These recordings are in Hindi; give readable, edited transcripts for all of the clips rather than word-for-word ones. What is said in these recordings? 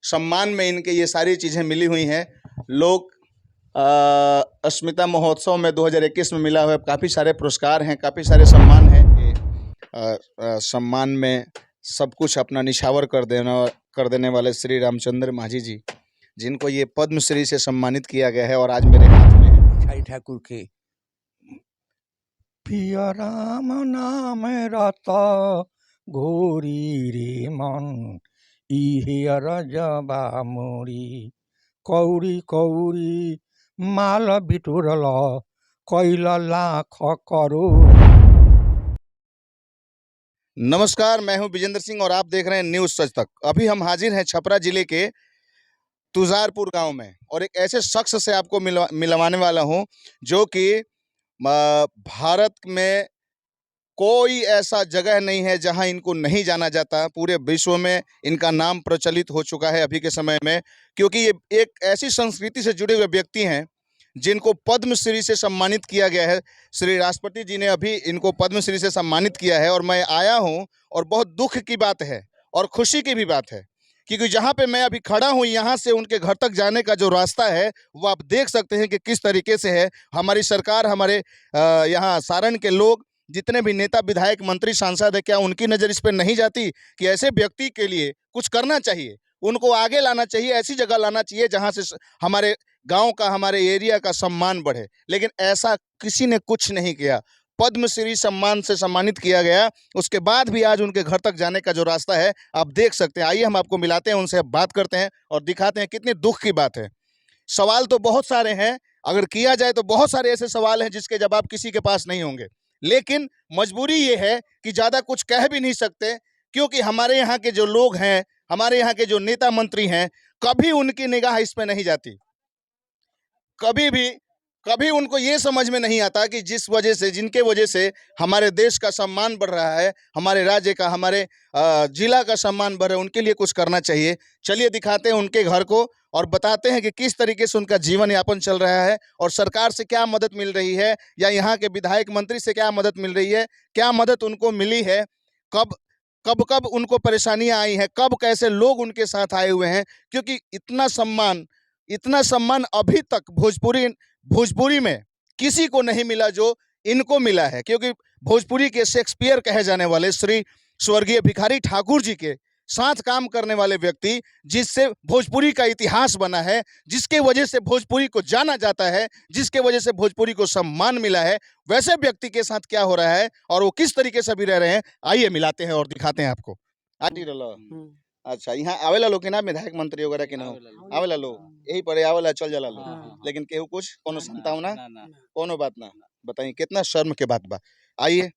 सम्मान में इनके ये सारी चीज़ें मिली हुई हैं। लोग अस्मिता महोत्सव में 2021 में मिला हुआ काफ़ी सारे पुरस्कार हैं, काफ़ी सारे सम्मान हैं कि सम्मान में सब कुछ अपना निछावर कर देने वाले श्री रामचंद्र माझी जी, जिनको ये पद्मश्री से सम्मानित किया गया है और आज मेरे हाथ में है। भिखारी ठाकुर के पिया राम नाम रता घोरी रे मन इहे रजबा मोरी कौरी कौरी माल बिटोरल कैल लाख करोड़। नमस्कार, मैं हूं विजेंद्र सिंह और आप देख रहे हैं न्यूज़ सच तक। अभी हम हाजिर हैं छपरा जिले के तुजारपुर गांव में और एक ऐसे शख्स से आपको मिलवाने वाला हूं जो कि भारत में कोई ऐसा जगह नहीं है जहां इनको नहीं जाना जाता। पूरे विश्व में इनका नाम प्रचलित हो चुका है अभी के समय में, क्योंकि ये एक ऐसी संस्कृति से जुड़े हुए व्यक्ति हैं जिनको पद्मश्री से सम्मानित किया गया है। श्री राष्ट्रपति जी ने अभी इनको पद्मश्री से सम्मानित किया है और मैं आया हूं और बहुत दुख की बात है और खुशी की भी बात है, क्योंकि जहां पे मैं अभी खड़ा हूं यहां से उनके घर तक जाने का जो रास्ता है वो आप देख सकते हैं कि किस तरीके से है। हमारी सरकार, हमारे यहाँ सारण के लोग, जितने भी नेता, विधायक, मंत्री, सांसद है, क्या उनकी नज़र इस पर नहीं जाती कि ऐसे व्यक्ति के लिए कुछ करना चाहिए, उनको आगे लाना चाहिए, ऐसी जगह लाना चाहिए जहां से हमारे गांव का, हमारे एरिया का सम्मान बढ़े। लेकिन ऐसा किसी ने कुछ नहीं किया। पद्मश्री सम्मान से सम्मानित किया गया, उसके बाद भी आज उनके घर तक जाने का जो रास्ता है आप देख सकते हैं। आइए हम आपको मिलाते हैं, उनसे बात करते हैं और दिखाते हैं कितनी दुख की बात है। सवाल तो बहुत सारे हैं, अगर किया जाए तो बहुत सारे ऐसे सवाल हैं जिसके जवाब किसी के पास नहीं होंगे, लेकिन मजबूरी ये है कि ज़्यादा कुछ कह भी नहीं सकते, क्योंकि हमारे यहाँ के जो लोग हैं, हमारे यहाँ के जो नेता मंत्री हैं, कभी उनकी निगाह इस पे नहीं जाती। कभी उनको ये समझ में नहीं आता कि जिनके वजह से हमारे देश का सम्मान बढ़ रहा है, हमारे राज्य का, हमारे जिला का सम्मान बढ़ रहा है, उनके लिए कुछ करना चाहिए। चलिए दिखाते हैं उनके घर को और बताते हैं कि किस तरीके से उनका जीवन यापन चल रहा है और सरकार से क्या मदद मिल रही है, या यहाँ के विधायक मंत्री से क्या मदद मिल रही है, क्या मदद उनको मिली है, कब उनको परेशानियां आई हैं, कब कैसे लोग उनके साथ आए हुए हैं। क्योंकि इतना सम्मान अभी तक भोजपुरी में किसी को नहीं मिला जो इनको मिला है, क्योंकि भोजपुरी के शेक्सपियर कहे जाने वाले श्री स्वर्गीय भिखारी ठाकुर जी के साथ काम करने वाले व्यक्ति, जिससे भोजपुरी का इतिहास बना है, जिसके वजह से भोजपुरी को जाना जाता है, जिसके वजह से भोजपुरी को सम्मान मिला है, वैसे व्यक्ति के साथ क्या हो रहा है और वो किस तरीके से अभी रह रहे हैं, आइए मिलाते हैं और दिखाते हैं आपको। अच्छा, यहाँ आवेला लोग के ना विधायक मंत्री वगैरह के ना आवेला लोग, यही पड़े आवेला चल जाला लोग, लेकिन केहू कुछ कोनो संतावना कोनो बात ना बताइए, कितना शर्म के बात बा। आइए,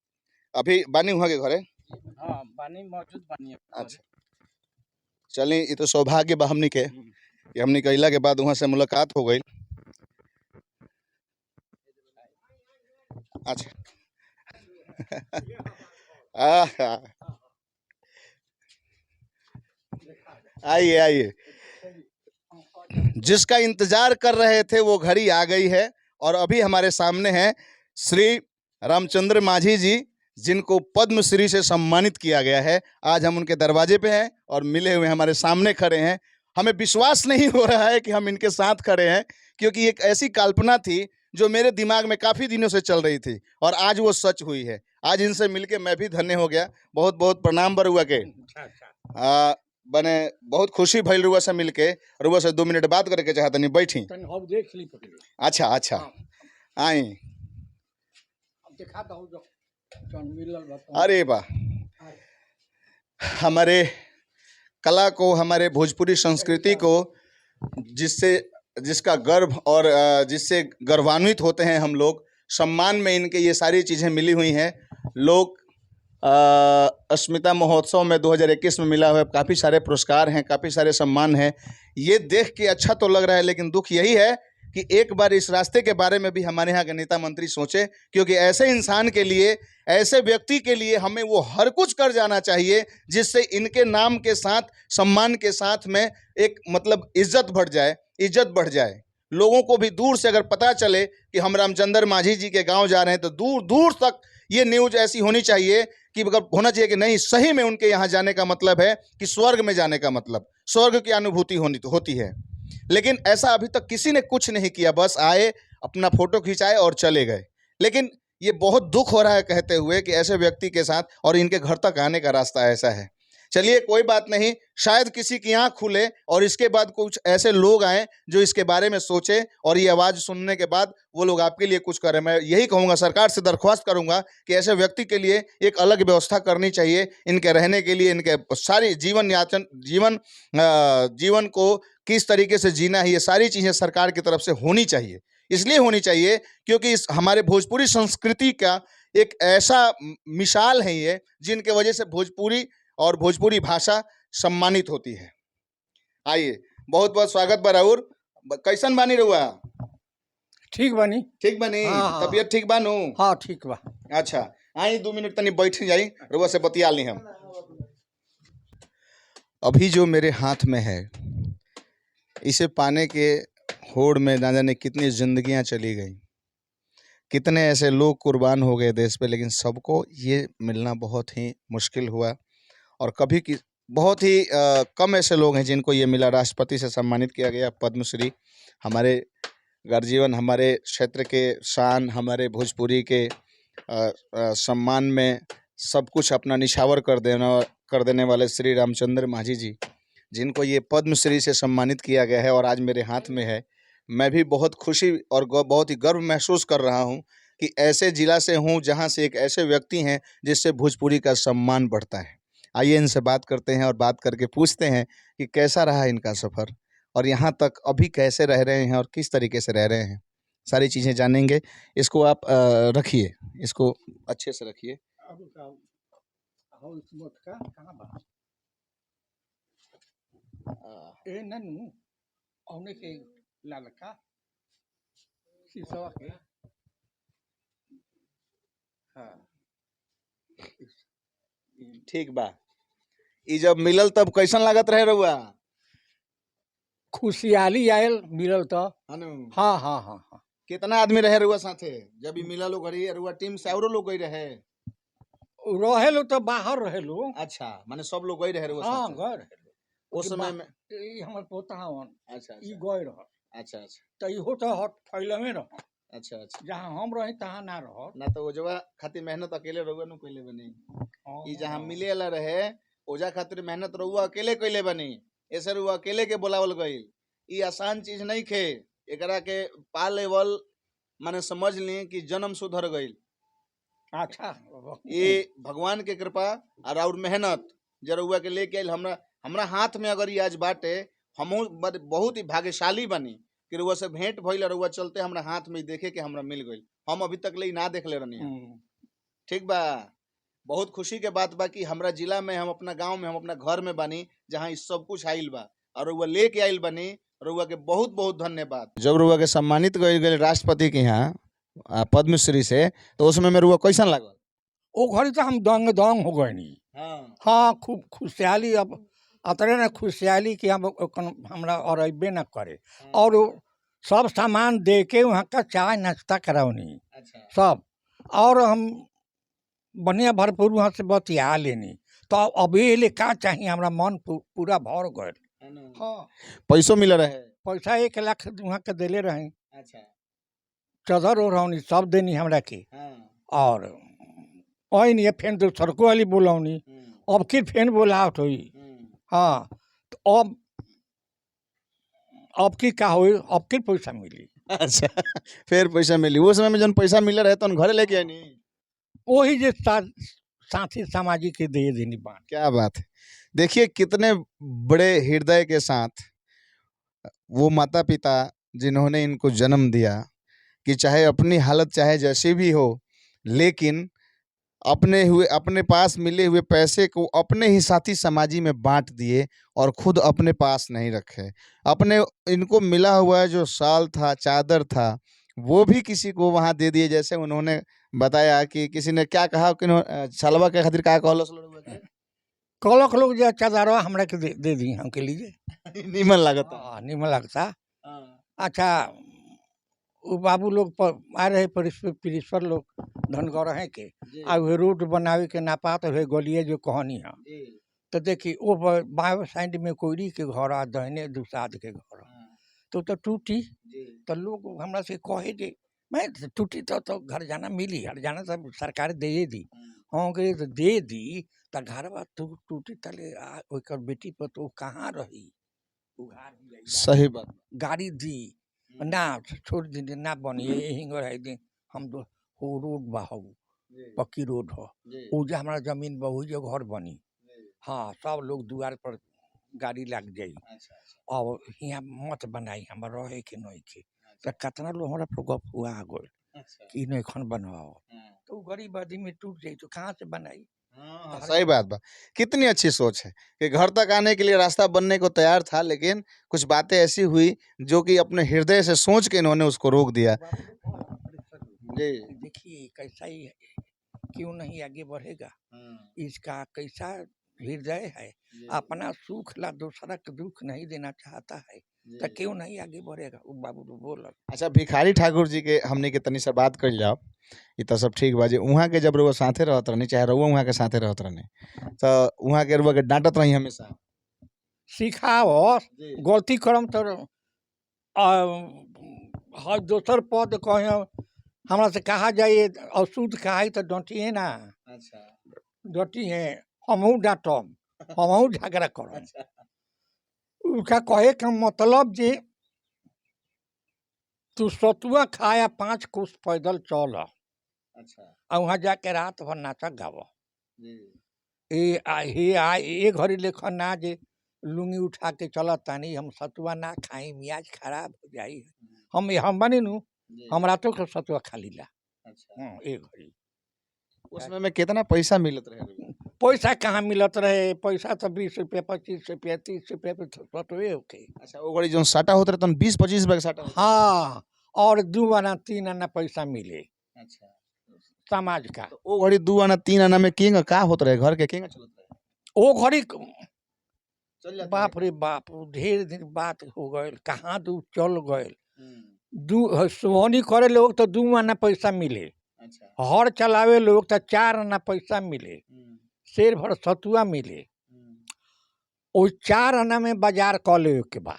अभी बानी हुआ के घरे बानी मौजूद बानी। अच्छा, चलिए, ये तो सौभाग्य बा हमनी के, हमनी कइला के बाद वहाँ से मुलाकात हो गई। अच्छा आइए आइए, जिसका इंतजार कर रहे थे वो घड़ी आ गई है और अभी हमारे सामने हैं श्री रामचंद्र माझी जी, जिनको पद्मश्री से सम्मानित किया गया है। आज हम उनके दरवाजे पे हैं और मिले हुए हमारे सामने खड़े हैं। हमें विश्वास नहीं हो रहा है कि हम इनके साथ खड़े हैं, क्योंकि एक ऐसी कल्पना थी जो मेरे दिमाग में काफ़ी दिनों से चल रही थी और आज वो सच हुई है। आज इनसे मिलके मैं भी धन्य हो गया। बहुत बहुत प्रणाम बरुआ के। बने बहुत खुशी भइल रुआ से मिलके। रुआ से 2 मिनट बात करके चाहता नहीं, बैठी। अच्छा अच्छा, आई। अरे वाह, हमारे कला को, हमारे भोजपुरी संस्कृति को, जिसका गर्व और जिससे गर्वान्वित होते हैं हम लोग, सम्मान में इनके ये सारी चीज़ें मिली हुई हैं। लोग अस्मिता महोत्सव में 2021 में मिला हुआ काफ़ी सारे पुरस्कार हैं, काफ़ी सारे सम्मान हैं। ये देख के अच्छा तो लग रहा है, लेकिन दुख यही है कि एक बार इस रास्ते के बारे में भी हमारे यहाँ के नेता मंत्री सोचे, क्योंकि ऐसे इंसान के लिए, ऐसे व्यक्ति के लिए हमें वो हर कुछ कर जाना चाहिए जिससे इनके नाम के साथ, सम्मान के साथ में एक मतलब इज्जत बढ़ जाए। लोगों को भी दूर से अगर पता चले कि हम रामचंद्र माझी जी के गांव जा रहे हैं, तो दूर दूर तक ये न्यूज़ ऐसी होनी चाहिए कि अगर होना चाहिए कि नहीं, सही में उनके यहाँ जाने का मतलब है कि स्वर्ग में जाने का मतलब। स्वर्ग की अनुभूति होती है। लेकिन ऐसा अभी तक किसी ने कुछ नहीं किया, बस आए, अपना फोटो खिंचाए और चले गए। लेकिन ये बहुत दुख हो रहा है कहते हुए कि ऐसे व्यक्ति के साथ, और इनके घर तक आने का रास्ता ऐसा है। चलिए कोई बात नहीं, शायद किसी की आंख खुले और इसके बाद कुछ ऐसे लोग आए जो इसके बारे में सोचे, और ये आवाज़ सुनने के बाद वो लोग आपके लिए कुछ करें। मैं यही कहूँगा, सरकार से दरख्वास्त करूँगा कि ऐसे व्यक्ति के लिए एक अलग व्यवस्था करनी चाहिए, इनके रहने के लिए, इनके सारी जीवन को किस तरीके से जीना है, ये सारी चीज़ें सरकार की तरफ से होनी चाहिए। इसलिए होनी चाहिए क्योंकि इस हमारे भोजपुरी संस्कृति का एक ऐसा मिसाल है ये, जिनके वजह से भोजपुरी और भोजपुरी भाषा सम्मानित होती है। आइए, बहुत बहुत स्वागत बा राउर। कैसन बानी रहुआ? ठीक बनी। ठीक बानी? हाँ, हाँ। तबीयत ठीक बानू? हाँ ठीक बा। अच्छा, आई 2 मिनट तनी बैठ जाई, रहुआ से बतिया ली हम। अभी जो मेरे हाथ में है, इसे पाने के होड़ में ना जाने कितनी जिंदगियां चली गई, कितने ऐसे लोग कुर्बान हो गए देश पे, लेकिन सबको ये मिलना बहुत ही मुश्किल हुआ। और कभी की बहुत ही कम ऐसे लोग हैं जिनको ये मिला। राष्ट्रपति से सम्मानित किया गया पद्मश्री। हमारे गर्जीवन, हमारे क्षेत्र के शान, हमारे भोजपुरी के सम्मान में सब कुछ अपना निछावर कर देने वाले श्री रामचंद्र माझी जी, जिनको ये पद्मश्री से सम्मानित किया गया है और आज मेरे हाथ में है। मैं भी बहुत खुशी और बहुत ही गर्व महसूस कर रहा हूँ कि ऐसे जिला से हूँ जहाँ से एक ऐसे व्यक्ति हैं जिससे भोजपुरी का सम्मान बढ़ता है। आइए इनसे बात करते हैं और बात करके पूछते हैं कि कैसा रहा इनका सफ़र और यहाँ तक अभी कैसे रह रहे हैं और किस तरीके से रह रहे हैं। सारी चीज़ें जानेंगे। इसको आप रखिए, इसको अच्छे से रखिए। ए नन्नू औने के ललका शीशवा के। हाँ ठीक बा। ई जब मिलल तब कैसन लागत रहे रहुआ? खुशहाली आयल मिलल तो। हाँ हाँ हाँ हाँ। कितना आदमी रहे रहुआ साथे जब ई मिलल? घड़ी रहुआ टीम से औरो लोग गई रहे? रहे लो तो बाहर रहे लो। अच्छा, माने सब लोग गई रहे रहुआ हाँ साथे? गए रहे उस समय में ई हमर पोता हवन। अच्छा ई अच्छा गए रह अच्छा अच्छा तो इहो तो हट फैले में रह। अच्छा अच्छा। जहाँ हम रही तहाँ ना रह। ना तो ओजवा खातिर मेहनत अकेले रहुआ नु कइले बनी। ई जहाँ मिले वाला रहे ओजा खातिर मेहनत रहुआ अकेले कइले बनी। ऐसे रहुआ अकेले के बुलावल गइल। ई आसान चीज नहीं खे। एकरा के पा लेवल माने समझ ली कि जन्म सुधर गइल। अच्छा ये भगवान के कृपा और और मेहनत जरुआ के लेके आइल। हमरा हाथ में अगर ये आज बाटे, हमहू बहुत ही भाग्यशाली बनी कि रुआ से भेंट भइल, रुआ चलते हमरा हाथ में देखे के हमरा मिल गइल। हम अभी तक ले ना देख ले रहनी। ठीक बा, बहुत खुशी के बात बा कि हमरा जिला में, हम अपना गांव में, हम अपना घर में बानी जहाँ इस सब कुछ आइल बा और रुआ लेके आइल बनी। रुआ के बहुत बहुत धन्यवाद। जब रुआ के सम्मानित गए राष्ट्रपति के यहाँ पद्मश्री से, तो उसमें में रुआ कैसन लागल? ओ घड़ी तो हम दंग दंग हो गए नी। हाँ खूब खुशहाली। अब अतरे न खुशहाली कि हम हमरा और अबे न करे। और सब सामान दे के वहाँ का चाय नाश्ता करावनी। अच्छा। सब और हम बढ़िया भरपूर वहाँ से बतिया लेनी। तो अभी ले का चाहिए, हमरा मन पूरा भर गए। हाँ, पैसों मिल रहे? पैसा 1 लाख वहाँ के दिले रहे। अच्छा। चदर ओढ़ौनी सब देनी हमरा के। हाँ। और नहीं फेन तो सड़कों वाली बोलौनी। अब की फेन बोलावट हुई। हाँ, तो अब की का हुई, अब की पैसा मिली। अच्छा, फिर पैसा मिली। वो समय में जन पैसा मिल रहे तो घरे लेके आनी वही जो साथी सामाजिक के दे देनी बात। क्या बात है। देखिए कितने बड़े हृदय के साथ वो माता पिता जिन्होंने इनको जन्म दिया, कि चाहे अपनी हालत चाहे जैसी भी हो, लेकिन अपने पास मिले हुए पैसे को अपने ही साथी समाजी में बांट दिए और खुद अपने पास नहीं रखे। अपने इनको मिला हुआ जो शाल था, चादर था, वो भी किसी को वहां दे दिए। जैसे उन्होंने बताया कि किसी ने क्या कहा कि शालवा के खातिर क्या कलक लोग जो चादरवा हमरा के दे दी हमके लिए। निमन लगता। निमन लगता। अच्छा, वो बाबू लोग आ रहे परिश्वर लोग धनगर हैं के, आ वे रोड बनावे के ना पात है गलिए जो कहनी है, तो देखी वो बाएं साइड में कोयरी के घर आ दहने दुसाद के घर तो टूटी तो लोग हमरा से कहे जे मैं टूटी तो घर जाना मिली घर जाना सब सरकार दे दी हाँ कहे तो दे दी तो घर टूटी तले ओकर बेटी पर तो कहाँ रही उघार दिया सही बात गाड़ी दी ना छोड़ दी ना बनिए हिंगर है दिन हम दो हो रोड बहाऊ पक्की रोड हो वो जो हमारा जमीन बहु जो घर बनी हाँ सब लोग द्वार पर गाड़ी लग जाई और यहाँ मत बनाई हम रहे के नहीं के तो कितना लोग हमारा पर गप हुआ गए कि नहीं खन बनवाओ तो गरीब आदमी टूट जाई तो कहाँ से बनाई सही बात बा कितनी अच्छी सोच है कि घर तक आने के लिए रास्ता बनने को तैयार था लेकिन कुछ बातें ऐसी हुई जो कि अपने हृदय से सोच के इन्होंने उसको रोक दिया जी देखिए कैसा ही है क्यों नहीं आगे बढ़ेगा इसका कैसा हृदय है अपना सुख ला दूसरा का दुख नहीं देना चाहता है तो क्यों नहीं आगे बढ़ेगा वो बाबू तो बोल अच्छा भिखारी ठाकुर जी के हमने के तनी से बात कर जाओ ये तो सब ठीक बाजी वहाँ के जब रउआ साथे रहत रहनी चाहे रउआ वहाँ के साथे रहत रहने तो वहाँ के रउआ के डांटत रही हमेशा सिखाओ गलती करम तो हर दोसर पद कहे हमरा से कहा जाए अशुद्ध कहा तो डटिए ना अच्छा डटिए हमहू डांटम हमहू झगड़ा करम उसका कहे का मतलब जे तू सतुआ खाया 5 कोस पैदल चल अच्छा और वहाँ जाके रात भर नाचा गाव ये घड़ी लेख ना जे लुंगी उठा के चल तानी हम सतुआ ना खाई मियाज खराब हो जाई हम बनी नू हम रातों के सतुआ खा लीला अच्छा एक घड़ी उसमें में कितना पैसा मिलत रहे पैसा कहाँ मिलत रहे पैसा तो 20 रुपया 25 रुपया 30 रुपया पे सतुए होके अच्छा वो घड़ी जो साटा होता रहे तो 20-25 रुपए का साटा होता हाँ और 2 आना 3 आना पैसा मिले अच्छा समाज का तो वो घड़ी 2 आना 3 आना में किंग का होत रहे घर के किंग चलत रहे वो घड़ी चल जाता बाप रे बाप ढेर दिन बात हो गए कहाँ दू चल गए सोहनी करे लोग तो 2 आना पैसा मिले अच्छा हर चलावे लोग तो 4 आना पैसा मिले शेर भर सतुआ मिले वो 4 आना में बाजार क ले के बा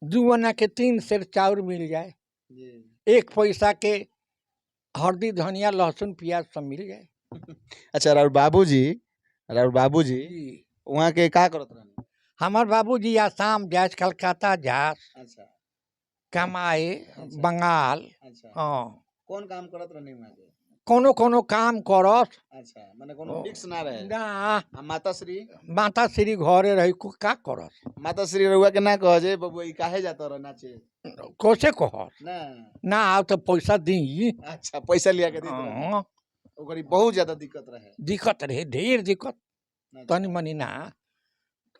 2 आना के 3 सेर चाउर मिल जाए 1 पैसा के हल्दी धनिया लहसुन प्याज सब मिल जाए अच्छा राउर बाबूजी वहाँ के का करत रहने हमार बाबूजी आसाम जाए कलकत्ता जास अच्छा कमाए बंगाल अच्छा हाँ कौन काम करत रहने वहाँ के कोनो कोनो काम करस अच्छा माने कोनो फिक्स ना रहे ना आ माता श्री घरे रही का करस माता श्री रउआ के ना कह जे बबुआ ई काहे जाता रह नाचे कैसे कहस ना ना आओ तो पैसा दी अच्छा पैसा लिया के देत रहे हाँ, ओकरी बहुत ज्यादा दिक्कत रहे दिक्कत रहे ढेर दिक्कत तनी मनी ना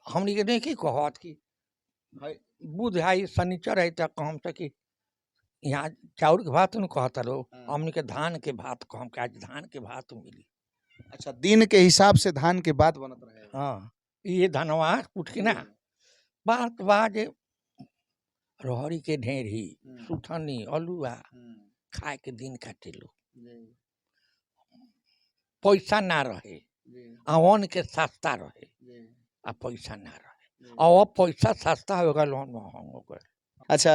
हमनी के नहीं की कहत कि बुध है शनिचर है तो कहम से कि यहाँ चाउर के भात न कहता लो हमनी के धान के भात कहम के आज धान के भात मिली अच्छा दिन के हिसाब से धान के बात बनत रहे हाँ ये धनवा उठ के ना बात बाज रहरी के ढेरी सुथनी अलुआ खाए के दिन काटे लो पैसा ना रहे अवन के सस्ता रहे आ पैसा ना रहे और अब पैसा सस्ता हो गया लोन महंग हो गए अच्छा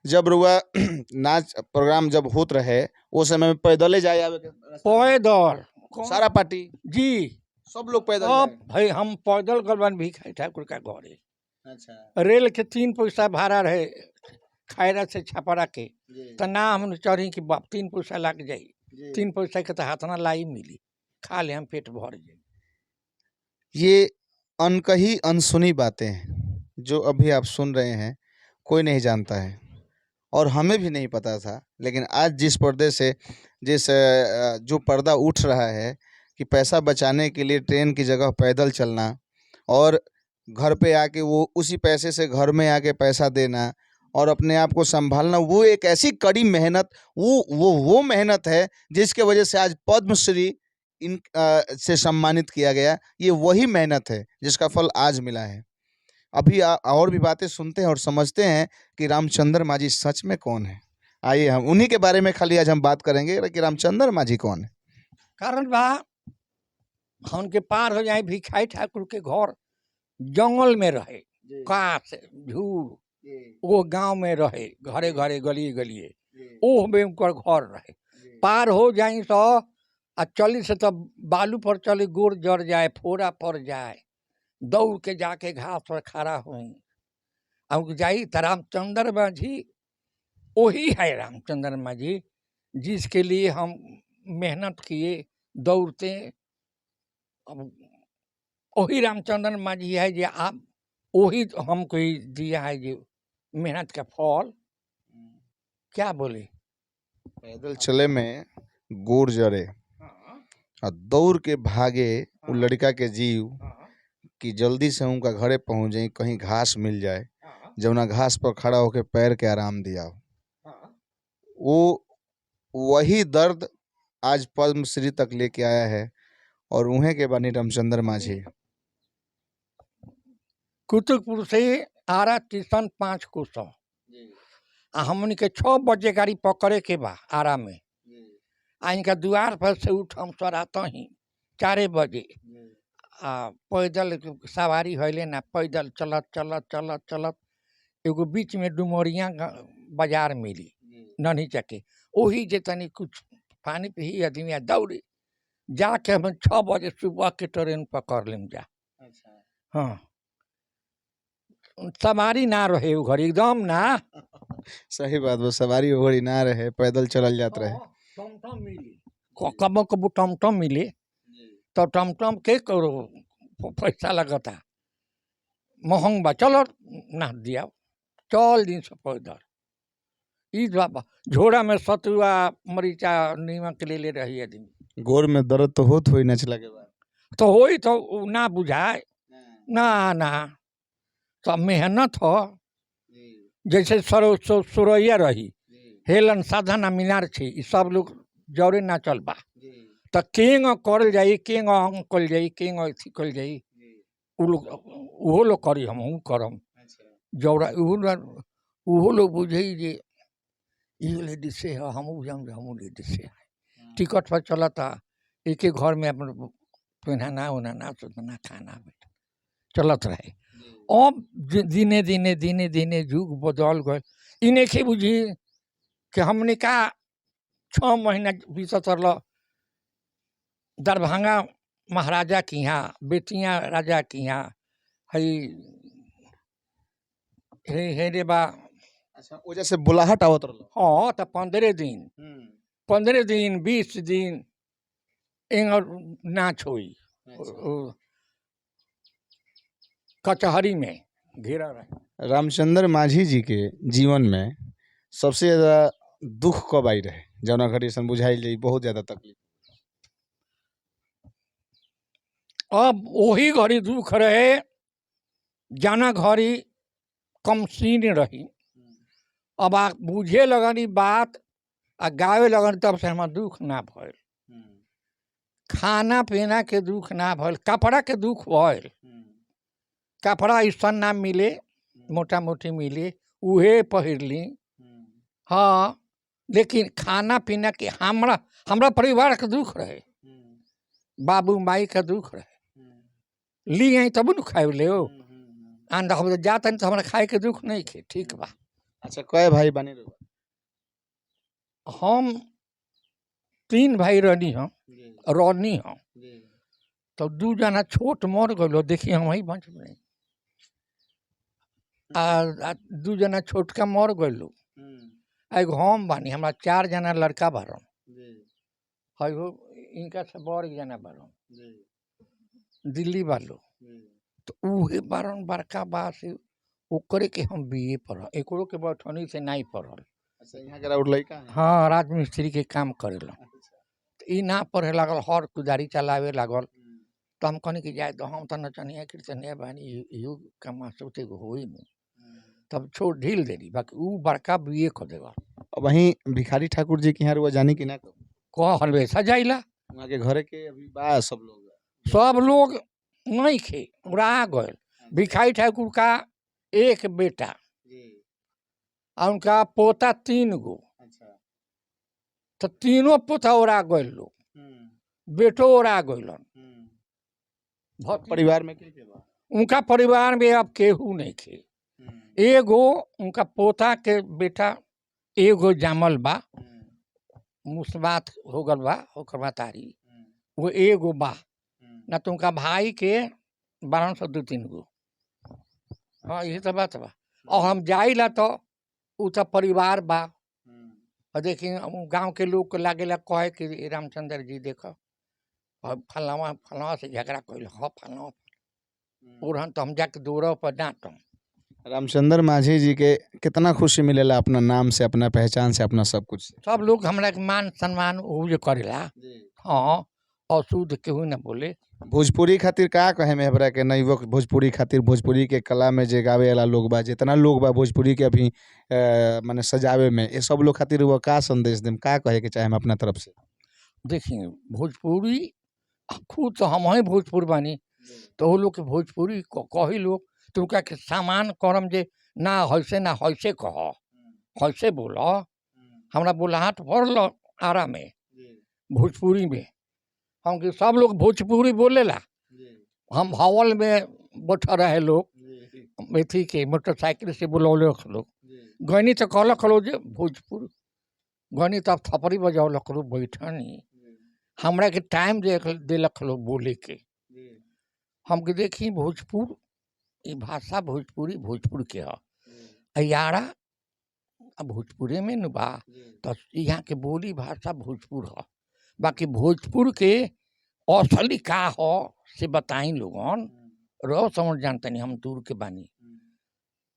जब रुआ नाच प्रोग्राम जब होत रहे वो समय में पैदले जाए आवे के पैदल सारा पार्टी जी सब लोग पैदल अब जाए भाई हम पैदल गलबन भिखारी ठाकुर का घरे अच्छा रेल के 3 पैसा भाड़ा रहे खैरा से छपरा के तो ना हम चढ़ी कि बाप 3 पैसा लग जाई 3 पैसा के तो हाथ ना लाई मिली खा ले हम पेट भर जाए ये अनकही अनसुनी बातें हैं जो अभी आप सुन रहे हैं कोई नहीं जानता है और हमें भी नहीं पता था लेकिन आज जिस पर्दे से जो पर्दा उठ रहा है कि पैसा बचाने के लिए ट्रेन की जगह पैदल चलना और घर पे आके वो उसी पैसे से घर में आके पैसा देना और अपने आप को संभालना वो एक ऐसी कड़ी मेहनत वो मेहनत है जिसके वजह से आज पद्मश्री से सम्मानित किया गया। ये वही मेहनत है जिसका फल आज मिला है। अभी और भी बातें सुनते हैं और समझते हैं कि रामचंद्र माझी सच में कौन है। आइए हम उन्हीं के बारे में खाली आज हम बात करेंगे कि रामचंद्र माझी कौन है। कारण बा हम के पार हो जाए भिखारी ठाकुर के घर जंगल में रहे, काश झूर वो गांव में रहे, घरे घरे गलिए गलिए ओह में उनकर घर रहे। पार हो जाए तो आ चली से तब बालू पर चली, गोड़ जड़ जाए, फोड़ा पड़ जाए, दौड़ के जाके घास पर खड़ा हुई और जाई तो रामचंद्र माझी वही है, रामचंद्र माझी जिसके लिए हम मेहनत किए दौड़ते। अब वही रामचंद्र माझी है जो आप वही तो हमको ही दिया है जो मेहनत का फल। क्या बोले, पैदल चले में गोर जरे और दौड़ के भागे वो लड़का के जीव कि जल्दी से उनका घरे पहुंच जाए, कहीं घास मिल जाए, जौना घास पर खड़ा होके पैर के आराम दिया वो वही दर्द आज पद्मश्री तक लेके आया है। और उन्हें के बानी रामचंद्र माझी। कुतुबपुर से आरा स्टेशन 5 कोसों हमन के 6 बजे गाड़ी पकड़े के बा आरा में। इनका द्वार पर से उठ हम सराता ही 4 बजे पैदल सवारी होले ना, पैदल चलत चलत चलत चलत एगो बीच में डुमरिया बाजार मिली नन्ही चके, वही जे तनी कुछ पानी पी आदमी दौड़ी जाके हम 6 बजे सुबह के ट्रेन पकड़ लें जा। हाँ सवारी ना रहे वो घर एकदम ना। सही बात, वो सवारी घोड़ी ना रहे, पैदल चलल जात रहे। टमटम मिली, कबो कबो टमटम मिले तो टमटम के करो पैसा लगता महंग बा, चलो ना दिया चल दिन से पैदल। ई बाबा झोड़ा में सतुआ मरीचा नीमक ले रही आदमी। गोर में दर्द तो होत होई नचला के बाद तो होई तो ना बुझाए ना ना, सब मेहनत हो। जैसे सुरैया रही हेलन साधना मीनार छे, ई सब लोग जौरे ना चल बा तो केंग करल जाई, केंग कल जाई, केंग अथी कल जाई, उ लोग उहो लोग करी, हम करम जौरा उहो लोग बुझे जे ई लेडीज से है, हम हम लेडीज से है। टिकट पर चलता एक एक घर में अपन पहनाना उनाना सुतना खाना चलत रहे। अब दिने दिने दिने दिने युग बदल गए। इन्हें के बुझी कि हमने का 6 महीना बीतत रहा दरभंगा महाराजा की यहाँ, बेटियाँ राजा की यहाँ है रे बा। अच्छा वजह से बुलाहट आवत रहल। हाँ तो 15 दिन 20 दिन नाच हुई कचहरी में घेरा रहे। रामचंद्र माझी जी के जीवन में सबसे ज्यादा दुख कब आई रहे, जौना घड़ी सन बुझाई ले बहुत ज्यादा तकलीफ? अब वही घड़ी दुख रहे जाना घड़ी कम सीन रही। अब आ बुझे लगनी बात आ गावे लगन तब से हमारा दुख ना भइल। खाना पीना के दुख ना भइल, कपड़ा के दुख भइल। कपड़ा ऐसा ना मिले, मोटा मोटी मिले उहे पहिरली। हाँ लेकिन खाना पीना के हमरा परिवार के दुख रहे, बाबू माई का दुख रहे। ली आई तब न खाए ले आंदा हम जाता नहीं तो हमारा खाए के दुख नहीं खे। ठीक बा। अच्छा कई भाई बने रहे? हम 3 भाई रहनी हम रोनी हम तो 2 जना छोट मर गलो, देखिए हम ही बच नहीं आ 2 जना छोटका मर गलो। एगो हम बानी, हमारा 4 जना लड़का बारन है इनका से बड़ जना बारन दिल्ली वालों तो उहे बारन बड़का बात से ओकरे के हम बीए पढ़ल, एकरो के बैठनी से नहीं पढ़ल। अच्छा यहाँ के राउर लड़का है? हाँ राजमिस्त्री के काम करेला तो ई ना पढ़े लागल, हर कुदारी चलावे लागल। तो हम कहनी कि जाए तो हम तो नचनिया कीर्तनिया बानी इहो कमा सोते होई नहीं, तब छोड़ ढील देली। बाकी ऊ बड़का बीए कर देगा। अब वहीं भिखारी ठाकुर जी के यहाँ रुआ जानी कि ना? कह हलवेसा जाइला वहाँ के घरे के अभी बा सब लोग नहीं खे उड़ा गए। भिखारी ठाकुर का एक बेटा और उनका पोता 3 गो, तो तीनों पोता उड़ा गए लोग, बेटो उड़ा गए। भतीजा परिवार में के बा? उनका परिवार में अब केहू नहीं खे। एगो उनका पोता के बेटा एगो जामल बा, मुसबात हो गल बा, ओकर महतारी वो एगो बा, ना तो उनका भाई के 1202-3 गो। हाँ यही तो बात बा। और हम जाइला तो उ तो परिवार बा। और देखिए गांव के लोग को लागेला कहे कि रामचंद्र जी देखो और फलावा फलावा से झगड़ा कैल हो फलावा ओरहन तो हम जाके दौड़ पर डांटम। रामचंद्र माझी जी के कितना खुशी मिलेला अपना नाम से, अपना पहचान से, अपना सब कुछ से। सब लोग हमरा के मान सम्मान वो जो करेला। हाँ अशुद्ध केहू न बोले। भोजपुरी खातिर का कहे में हमरा के नवयुवक भोजपुरी खातिर, भोजपुरी के कला में जे गावे वाला लोग बा, जितना लोग बा भोजपुरी के अभी माने सजावे में, ये सब लोग खातिर वो का संदेश देम, का कहे के चाहे हम अपना तरफ से? देखिए भोजपुरी खुद तो हम ही भोजपुर बानी, तो वो लोग के भोजपुरी कही लोग तो क्या के सामान करम जे ना हैसे ना हैसे कह हैसे बोलो। हमरा बोलाहट भरल आरा में भोजपुरी में, हम कि सब लोग भोजपुरी बोलेला। हम हवल में बैठा रहे लोग मेथी के मोटरसाइकिल से बुलौले लोग गनी तो कहलक लो जे भोजपुर गनी तब थपड़ी बजौलक लो बैठनी हमरा के टाइम दिलक लोग बोले के। हम के देखी भोजपुर ये भाषा भोजपुरी भोजपुर के है अयारा भोजपुरे में न बा, तो यहाँ के बोली भाषा भोजपुर है। बाकी भोजपुर के असली का हो से बताई लोगन रहो समझ जानता नहीं, हम दूर के बानी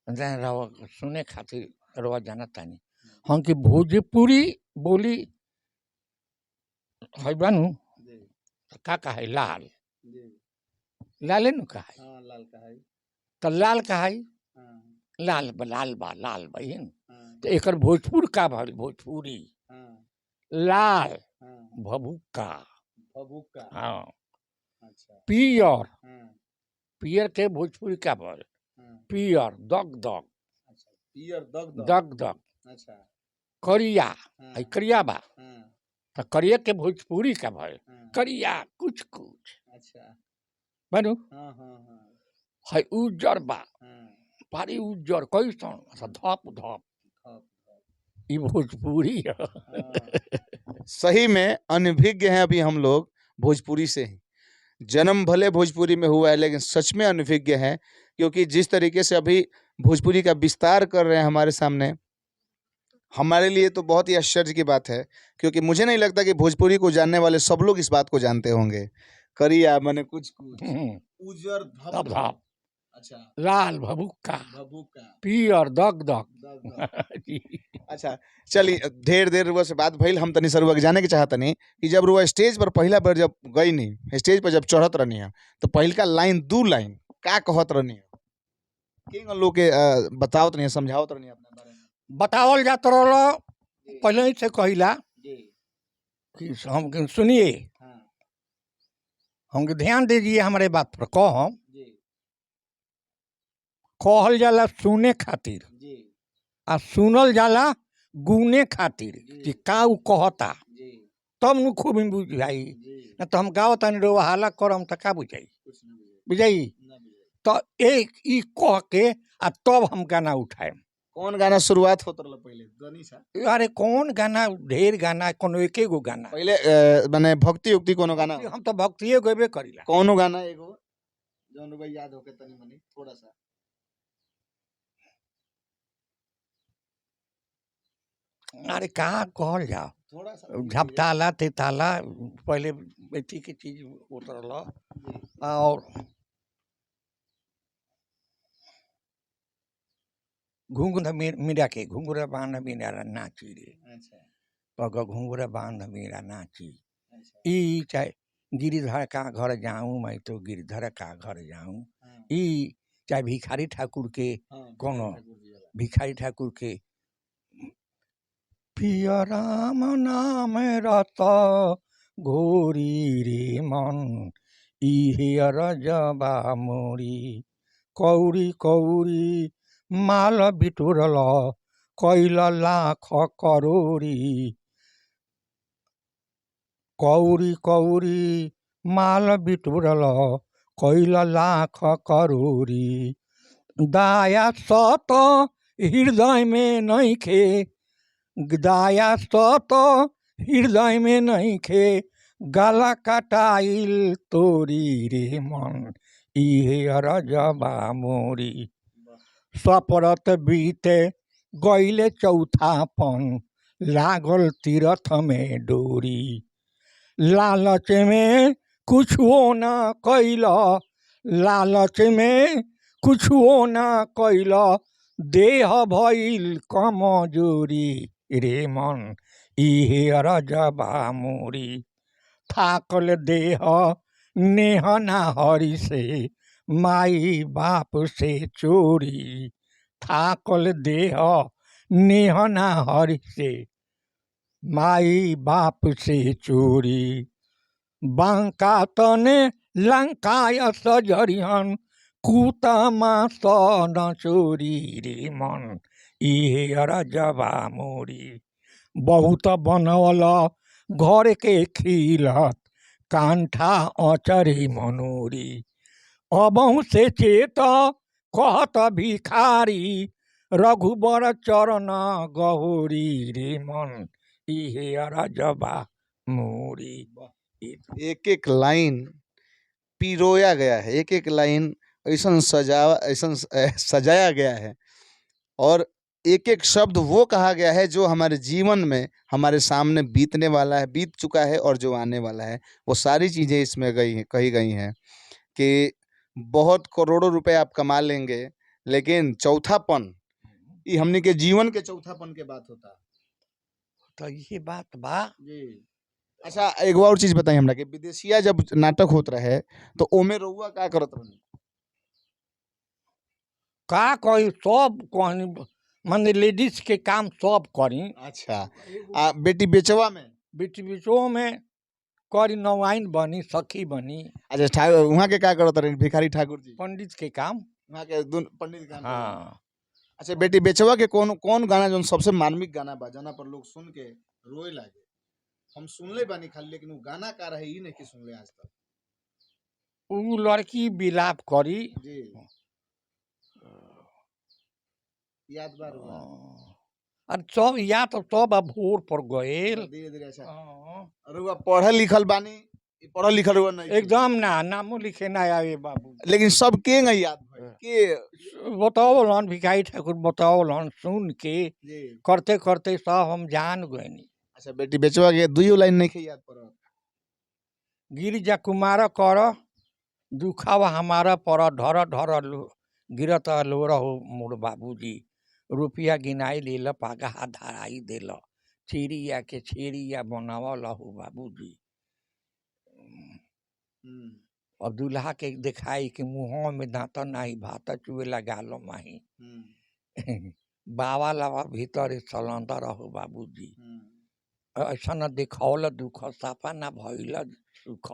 रहो सुने खातिर रहो जाना तानी। हम के भोजपुरी बोली है बानू का है लाल लाले नु का है तो लाल का है लाल लाल बहन तो एक भोजपुर का भल भोजपुरी लाल भभुक्का हाँ पियर पियर के भोजपुरी का भल पियर दग दग करिया करिया बा तो करिया के भोजपुरी का भल करिया कुछ बनू है उज्जर बा पारी उज्जर कैसन धप ये भोजपुरी है। सही में अनभिज्ञ हैं अभी हम लोग भोजपुरी से ही। जन्म भले भोजपुरी में हुआ है लेकिन सच में अनभिज्ञ है, क्योंकि जिस तरीके से अभी भोजपुरी का विस्तार कर रहे हैं हमारे सामने, हमारे लिए तो बहुत ही आश्चर्य की बात है। क्योंकि मुझे नहीं लगता कि भोजपुरी को जानने वाले सब लोग इस बात को जानते होंगे। करिया माने कुछ उजर धप अच्छा लाल भभुक्का पियर दग अच्छा चलिए ढेर देर रुआ से बात भइल। हम तनी सरुआ के जाने के चाहतनी कि जब रुआ स्टेज पर पहला बार जब गई नहीं, स्टेज पर जब चढ़त रहनी है, तो पहिलका लाइन 2 लाइन का कहत रहनी है? के लोग के बतावत नहीं, समझावत रहनी अपने बारे में? बतावल जात रहलो पहले ही से कहिला कि हम सुनिए, हम ध्यान दीजिए हमारे बात पर। कहल जाला सुने खातिर आ सुनल जाला गुने खातिर कि का उ कहता, तब न खूब बुझाई। न तो हम गाँव तनी रो हाला करम तो का बुझाई बुझाई। तो एक ई कह के आ तब हम गाना उठाए। कौन गाना शुरुआत होत रहल पहले? अरे कौन गाना, ढेर गाना, कोनो एके गो गाना पहले माने भक्ति उक्ति कोनो गाना? हम तो भक्तिए गबे करिला। कोनो गाना एगो जौन रुआ याद होके तनी मनी थोड़ा सा? अरे कहाँ कहल जाओ, थोड़ा सा झपताला तेताला पहले बेटी की चीज उतरल और घुंघुर मीरा के घुंघुर बांध मीरा नाची रे पग घुंघुर बांध मीरा नाची। ई चाहे गिरिधर का घर जाऊं मैं तो गिरिधर का घर जाऊं। ई चाहे भिखारी ठाकुर के कोनो भिखारी ठाकुर के पिया राम नाम रत घोरी रे मन इहे रजबा मोरी कौरी कौरी माल बिटुरल कैल लाख करोरी कौरी कौरी माल बिटुरल कैल लाख करोड़ी दाया सत हृदय में नइखे दाया सत हृदय में नइखे गला कटाइल तोरी रे मन इहे अरजबा मोरी सपरत बीते गईले चौथापन लागल तीरथ में डोरी लालच में कुछो न कैल लालच में कुछो न कैल देह भइल कमजोरी रे मन इहे अरजबा मोरी थाकल देह नेह ना हरि से माई बाप से चोरी थाकल देह नेह ना हरि से माई बाप से चोरी बांका तने लंकाय सजरिहन कूतमा सन चोरी रे मन इहे अरजबा मोरी बहुत बनवल घर के खिलत कांठा अचरी मनोरी अबहु से चेत कहत भिखारी रघुबर चरण गहोरी रे मन इहे अरजबा मोरी। एक एक लाइन पिरोया गया है, एक एक लाइन ऐसा सजाया गया है और एक एक शब्द वो कहा गया है जो हमारे जीवन में हमारे सामने बीतने वाला है, बीत चुका है और जो आने वाला है, वो सारी चीज़ें इसमें कही गई हैं कि बहुत करोड़ों रुपए आप कमा लेंगे लेकिन चौथापन ये हमने के जीवन के चौथापन के बात होता है। तो ये बात बा जी। अच्छा एक और चीज बताइए हमरा के विदेशिया जब नाटक होत रहे तो ओमे रउआ का करत रहे? का कही सब कहनी माने लेडीज के काम सब करी अच्छा बेटी बेचवा में बीच बीचों में करी नवाइन बनी सखी बनी अच्छा ठाकुर वहाँ के का करत रहे भिखारी ठाकुर जी पंडित के काम वहाँ के पंडित गाना हाँ अच्छा बेटी बेचवा के कौन कौन गाना जो सबसे मार्मिक गाना बा जना पर लोग सुन के रोए लागे? हम सुनले बानी खाली लेकिन वो गाना का रहे ई नहीं कि सुनले आज तक। उ लड़की विलाप करी जी याद बार हुआ और सब या तो सब अब भोर पर गएल धीरे धीरे। अच्छा अरे वो पढ़ल लिखल बानी पढ़ल लिखल हुआ नहीं एकदम ना नामो लिखे ना आवे बाबू लेकिन सब के नहीं याद भइल के बताओलन भिखारी ठाकुर बताओलन सुन के जी करते करते सब हम जान गएनी। अच्छा बेटी बेचवा के दुइयो लाइन नहीं के याद पड़ल? गिरिजा कुमार कर दुखावा हमारा पर ढर ढर गिरत लोर हो मोर बाबूजी रुपया गिनाई लेल पागा धराई देल छेरिया के छेरिया बनावल हो बाबूजी। और दूल्हा के दिखाई कि मुँह में दांत नहीं भात चुए लगा लो माही बाबा लावा भीतर सलंदर हो बाबूजी। ऐसा न दिखौल दुख साफा न भइल सुख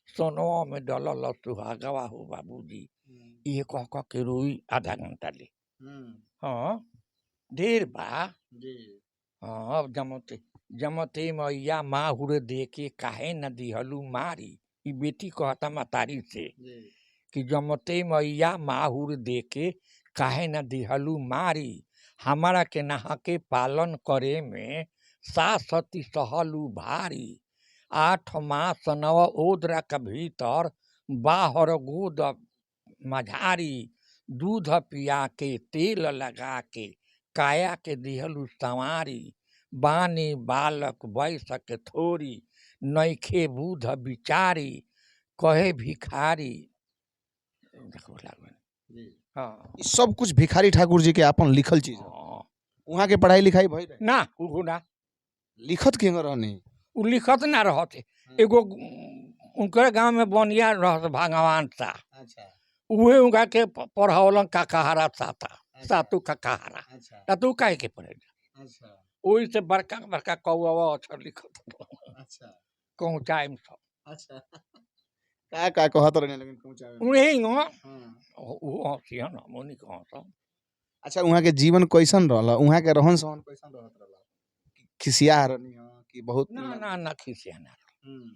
सोनवा में डलल सुहागवा हो बाबूजी। ये कह कह के रोई आधा घंटा ले। हाँ ढेर बा। हाँ अब जमते जमते मैया माहुर दे के काहे न दिहलू मारी ई बेटी कहता मतारी से कि जमते मैया माहुर दे के काहे न दिहलू मारी हमारा के नहा के पालन करे में सास सती सहलू भारी 8 मास नव ओद्रा के भीतर बाहर गोद मझारी दूध पिया के तेल लगा के काया के दिहलू संवारी बानी बालक बैसक थोरी नैखे बुध बिचारी कहे भिखारी। हाँ ई सब कुछ भिखारी ठाकुर जी के अपन लिखल चीज वहाँ के पढ़ाई लिखाई भई रहे ना उ ना लिखत के रहनी उ लिखत ना रहते एगो उनके गांव में बनिया रहत भगवान सा अच्छा उहे उनका के पढ़ावलन काकाहारा साता सातु काकाहारा अच्छा तू काहे के पढ़ेगा अच्छा ओही से बड़का बड़का कौवा अक्षर लिखत अच्छा कहूँ टाइम सब अच्छा का कहत रहे लेकिन पहुंचावे उहे न हां वो हसिया न मोनी कहाँ सब। अच्छा वहाँ के जीवन कैसन रहला वहाँ के रहन सहन कैसन रहत रहला खिसिया रहनी हां कि बहुत ना ना ना खिसिया ना हम्म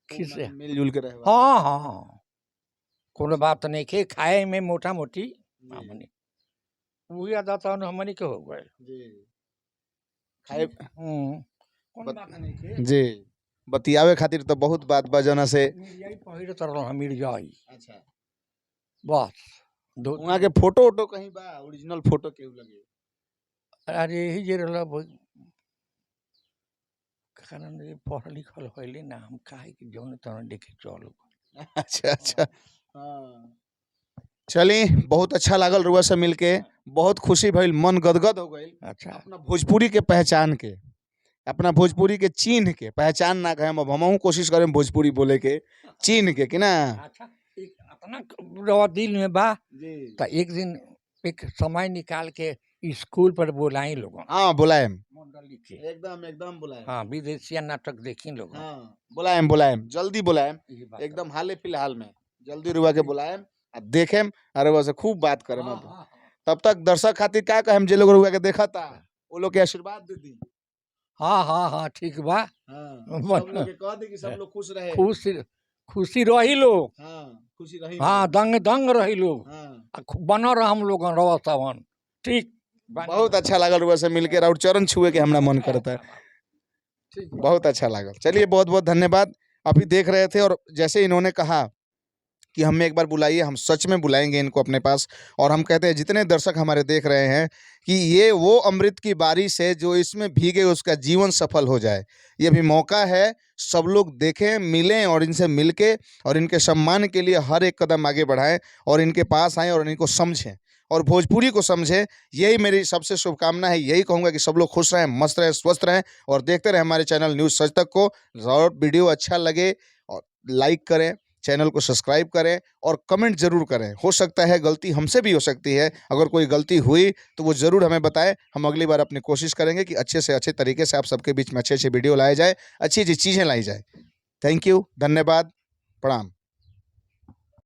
खिसिया मिलजुल के रहे हाँ हाँ कोनो बात नहीं के खाए में मोटा मोटी हमनी वही आदत हमनी के हो गए जी खाए कोनो बात नहीं के जी बतियावे खातिर तो बहुत बात बजना से मिर्जाई पहिरे तरल हम मिर्जाई अच्छा बस दो वहाँ के फोटो वोटो कहीं बा ओरिजिनल फोटो केहू लगे अरे यही जे रहल कारण जे पढ़ लिखल होइले ना हम काहे कि जौन तौन देखे चलो अच्छा अच्छा हाँ चलिए बहुत अच्छा लागल रुआ से मिलके बहुत खुशी भइल मन गदगद हो गई अच्छा अपना भोजपुरी के पहचान के अपना भोजपुरी के चिन्ह के पहचान ना कहे अब हमहू कोशिश करें भोजपुरी बोले के चिन्ह के कि ना अच्छा एक अपना रवा दिल में बा जी तो एक दिन एक समय निकाल के स्कूल पर बुलाई लोगों हाँ बुलाएम मंडली के एकदम एकदम बुलाएम हाँ विदेशिया नाटक देखी लोग हाँ बुलाएम बुलाएम जल्दी बुलाएम ये बात एकदम हाल फिलहाल में जल्दी रुआ के बुलाएम आ देखेम अरे वैसे खूब बात करेम हाँ, अब हाँ, हाँ। तब तक दर्शक खातिर का कहेम जे लोग रुआ के देखा था वो लोग के आशीर्वाद दे दी हाँ हाँ हाँ ठीक बा हाँ सब लोग के कह दी कि सब लोग खुश रहे खुशी रही लोग हाँ खुशी रही हाँ दंग दंग रही लोग हाँ बना रहा हम लोग रवा सावन ठीक बहुत अच्छा लागल रुआ से मिलके और चरण छुए के हमरा मन करता है ठीक बहुत अच्छा लागल चलिए बहुत बहुत धन्यवाद अभी देख रहे थे और जैसे इन्होंने कहा कि हमें एक बार बुलाइए हम सच में बुलाएंगे इनको अपने पास और हम कहते हैं जितने दर्शक हमारे देख रहे हैं कि ये वो अमृत की बारिश है जो इसमें भीगे उसका जीवन सफल हो जाए ये भी मौका है सब लोग देखें मिलें और इनसे मिलके और इनके सम्मान के लिए हर एक कदम आगे बढ़ाएं और इनके पास आएँ और इनको समझें और भोजपुरी को समझें यही मेरी सबसे शुभकामना है यही कहूँगा कि सब लोग खुश रहें मस्त रहें स्वस्थ रहें और देखते रहें हमारे चैनल न्यूज़ सच तक को और वीडियो अच्छा लगे और लाइक करें चैनल को सब्सक्राइब करें और कमेंट जरूर करें हो सकता है गलती हमसे भी हो सकती है अगर कोई गलती हुई तो वो ज़रूर हमें बताएं हम अगली बार अपनी कोशिश करेंगे कि अच्छे से अच्छे तरीके से आप सबके बीच में अच्छे अच्छे वीडियो लाए जाए अच्छी अच्छी चीज़ें लाई जाए थैंक यू धन्यवाद प्रणाम